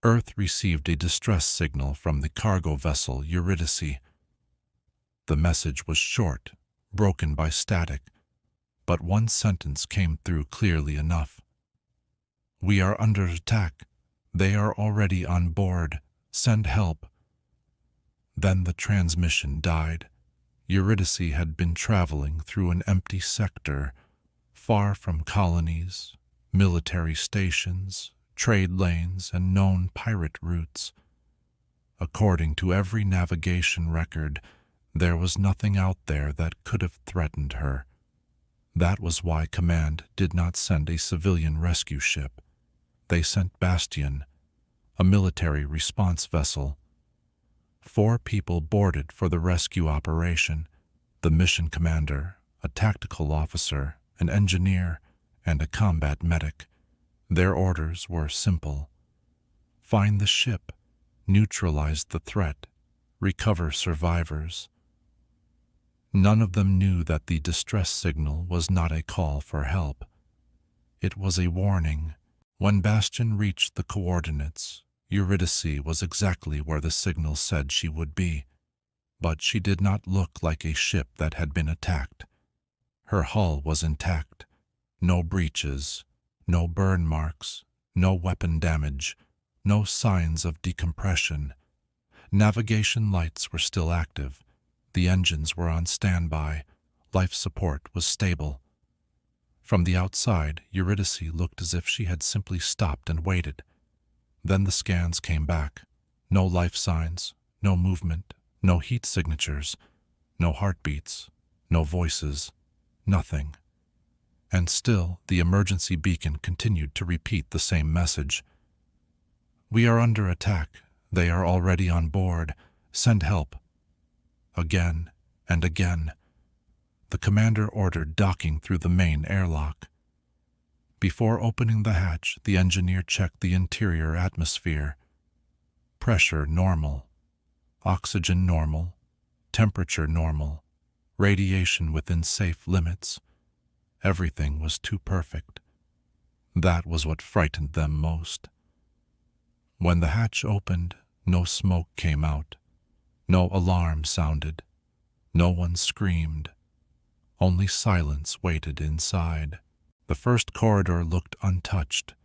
Earth received a distress signal from the cargo vessel Eurydice. The message was short, broken by static, but one sentence came through clearly enough. "We are under attack. They are already on board. Send help." Then the transmission died. Eurydice had been traveling through an empty sector, far from colonies, military stations, trade lanes, and known pirate routes. According to every navigation record, there was nothing out there that could have threatened her. That was why Command did not send a civilian rescue ship. They sent Bastion, a military response vessel. 4 people boarded for the rescue operation: the mission commander, a tactical officer, an engineer, and a combat medic. Their orders were simple: find the ship, neutralize the threat, recover survivors. None of them knew that the distress signal was not a call for help. It was a warning. When Bastion reached the coordinates, Eurydice was exactly where the signal said she would be, but she did not look like a ship that had been attacked. Her hull was intact, no breaches, no burn marks, no weapon damage, no signs of decompression. Navigation lights were still active, the engines were on standby, life support was stable. From the outside, Eurydice looked as if she had simply stopped and waited. Then the scans came back. No life signs, no movement, no heat signatures, no heartbeats, no voices, nothing. And still, the emergency beacon continued to repeat the same message. "We are under attack. They are already on board. Send help." Again and again. The commander ordered docking through the main airlock. Before opening the hatch, the engineer checked the interior atmosphere. Pressure normal, oxygen normal, temperature normal, radiation within safe limits. Everything was too perfect. That was what frightened them most. When the hatch opened, no smoke came out. No alarm sounded. No one screamed. Only silence waited inside. The first corridor looked untouched.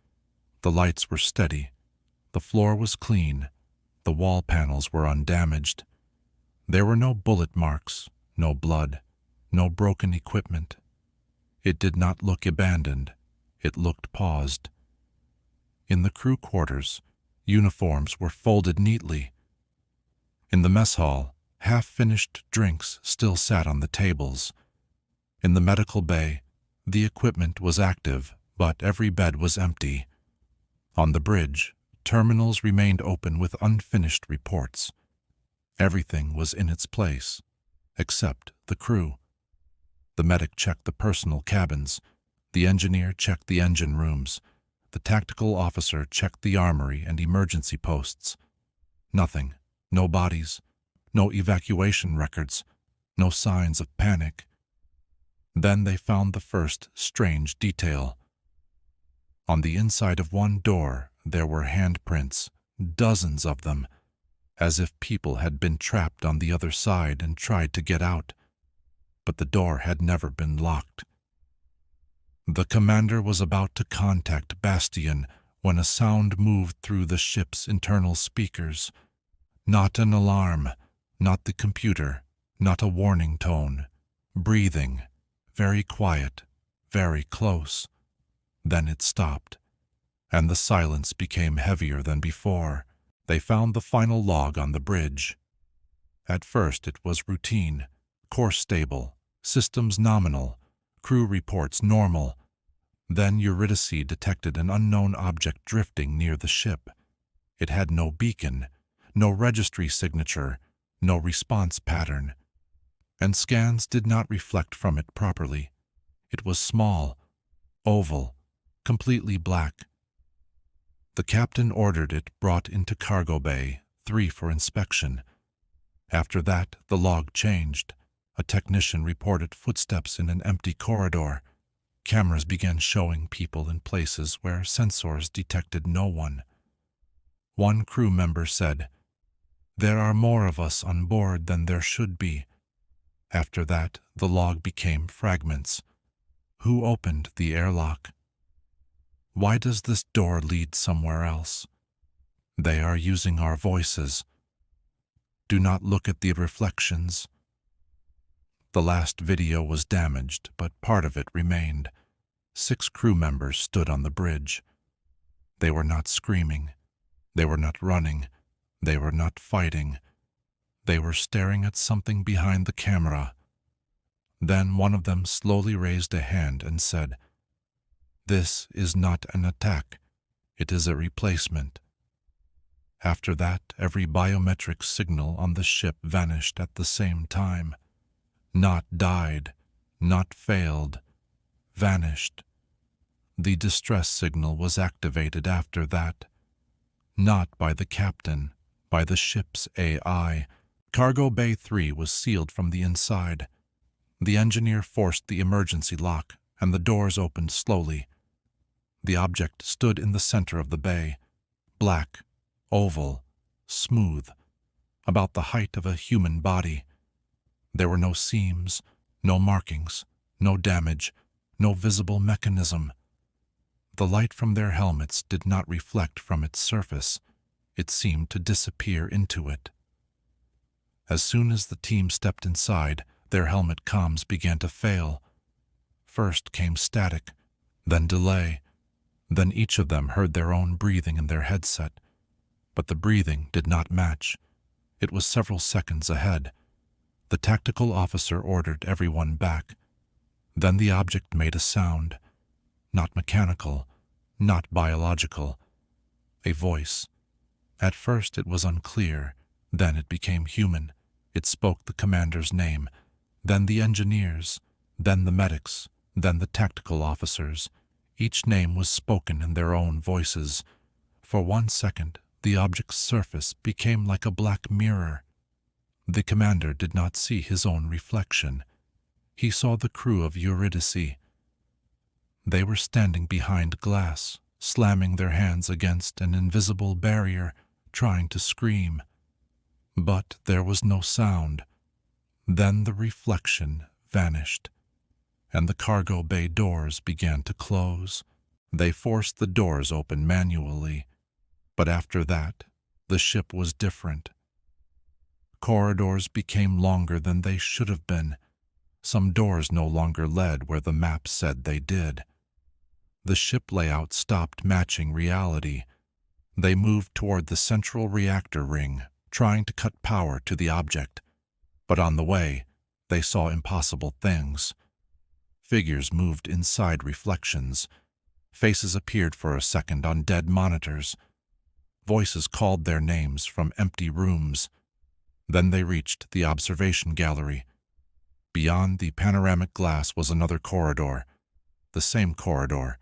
The lights were steady. The floor was clean. The wall panels were undamaged. There were no bullet marks, no blood, no broken equipment. It did not look abandoned. It looked paused. In the crew quarters, uniforms were folded neatly. In the mess hall, half-finished drinks still sat on the tables. In the medical bay, the equipment was active, but every bed was empty. On the bridge, terminals remained open with unfinished reports. Everything was in its place, except the crew. The medic checked the personal cabins. The engineer checked the engine rooms. The tactical officer checked the armory and emergency posts. Nothing. No bodies. No evacuation records. No signs of panic. Then they found the first strange detail. On the inside of one door, there were handprints, dozens of them, as if people had been trapped on the other side and tried to get out. But the door had never been locked. The commander was about to contact Bastion when a sound moved through the ship's internal speakers. Not an alarm, not the computer, not a warning tone. Breathing. Very quiet, very close. Then it stopped, and the silence became heavier than before. They found the final log on the bridge. At first it was routine, course stable, systems nominal, crew reports normal. Then Eurydice detected an unknown object drifting near the ship. It had no beacon, no registry signature, no response pattern. And scans did not reflect from it properly. It was small, oval, completely black. The captain ordered it brought into cargo bay, 3 for inspection. After that, the log changed. A technician reported footsteps in an empty corridor. Cameras began showing people in places where sensors detected no one. One crew member said, "There are more of us on board than there should be." After that, the log became fragments. Who opened the airlock? Why does this door lead somewhere else? They are using our voices. Do not look at the reflections. The last video was damaged, but part of it remained. 6 crew members stood on the bridge. They were not screaming. They were not running. They were not fighting. They were staring at something behind the camera. Then one of them slowly raised a hand and said, "This is not an attack. It is a replacement." After that, every biometric signal on the ship vanished at the same time. Not died, not failed, vanished. The distress signal was activated after that. Not by the captain, by the ship's AI. Cargo Bay 3 was sealed from the inside. The engineer forced the emergency lock, and the doors opened slowly. The object stood in the center of the bay, black, oval, smooth, about the height of a human body. There were no seams, no markings, no damage, no visible mechanism. The light from their helmets did not reflect from its surface. It seemed to disappear into it. As soon as the team stepped inside, their helmet comms began to fail. First came static, then delay. Then each of them heard their own breathing in their headset. But the breathing did not match. It was several seconds ahead. The tactical officer ordered everyone back. Then the object made a sound. Not mechanical, not biological. A voice. At first it was unclear. Then it became human. It spoke the commander's name. Then the engineers. Then the medics. Then the tactical officers. Each name was spoken in their own voices. For 1 second, the object's surface became like a black mirror. The commander did not see his own reflection. He saw the crew of Eurydice. They were standing behind glass, slamming their hands against an invisible barrier, trying to scream. But there was no sound. Then the reflection vanished, and the cargo bay doors began to close. They forced the doors open manually. But after that, the ship was different. Corridors became longer than they should have been. Some doors no longer led where the map said they did. The ship layout stopped matching reality. They moved toward the central reactor ring, trying to cut power to the object. But on the way, they saw impossible things. Figures moved inside reflections. Faces appeared for a second on dead monitors. Voices called their names from empty rooms. Then they reached the observation gallery. Beyond the panoramic glass was another corridor, the same corridor,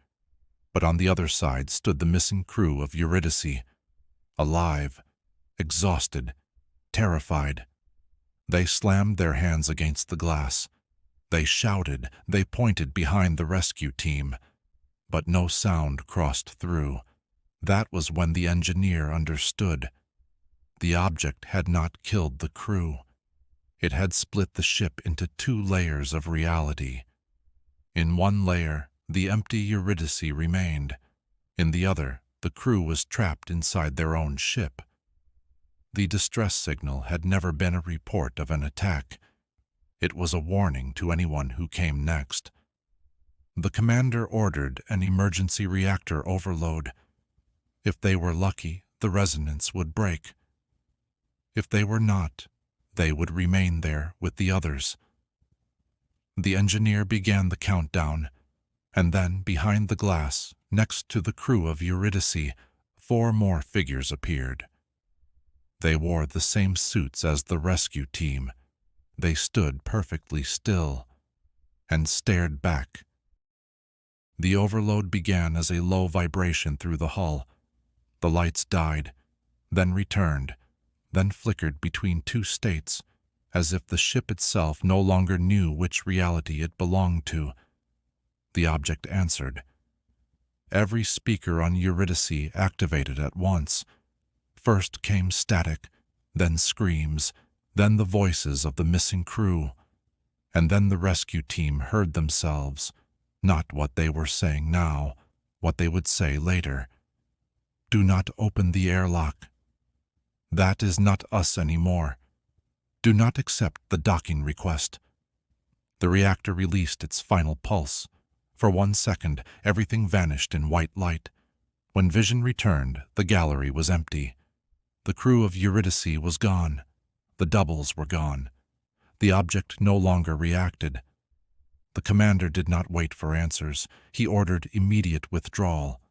but on the other side stood the missing crew of Eurydice, alive, exhausted, terrified. They slammed their hands against the glass. They shouted, they pointed behind the rescue team, but no sound crossed through. That was when the engineer understood. The object had not killed the crew. It had split the ship into 2 layers of reality. In one layer, the empty Eurydice remained. In the other, the crew was trapped inside their own ship. The distress signal had never been a report of an attack. It was a warning to anyone who came next. The commander ordered an emergency reactor overload. If they were lucky, the resonance would break. If they were not, they would remain there with the others. The engineer began the countdown, and then behind the glass, next to the crew of Eurydice, 4 more figures appeared. They wore the same suits as the rescue team. They stood perfectly still and stared back. The overload began as a low vibration through the hull. The lights died, then returned, then flickered between 2 states, as if the ship itself no longer knew which reality it belonged to. The object answered. Every speaker on Eurydice activated at once. First came static, then screams, then the voices of the missing crew, and then the rescue team heard themselves, not what they were saying now, what they would say later. Do not open the airlock. That is not us anymore. Do not accept the docking request. The reactor released its final pulse. For 1 second, everything vanished in white light. When vision returned, the gallery was empty. The crew of Eurydice was gone. The doubles were gone. The object no longer reacted. The commander did not wait for answers. He ordered immediate withdrawal.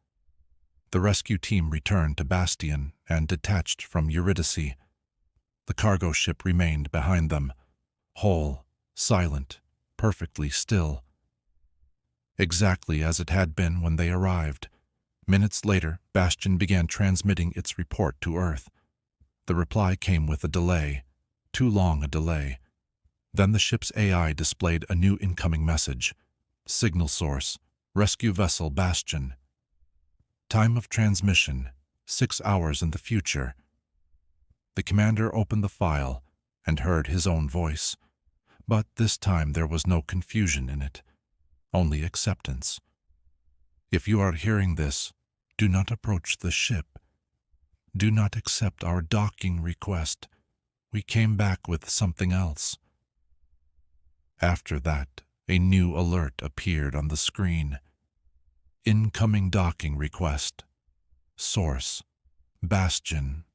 The rescue team returned to Bastion and detached from Eurydice. The cargo ship remained behind them, whole, silent, perfectly still. Exactly as it had been when they arrived. Minutes later, Bastion began transmitting its report to Earth. The reply came with a delay, too long a delay. Then the ship's AI displayed a new incoming message. Signal source, rescue vessel Bastion. Time of transmission, 6 hours in the future. The commander opened the file and heard his own voice. But this time there was no confusion in it, only acceptance. If you are hearing this, do not approach the ship. Do not accept our docking request. We came back with something else. After that, a new alert appeared on the screen. Incoming docking request. Source: Bastion.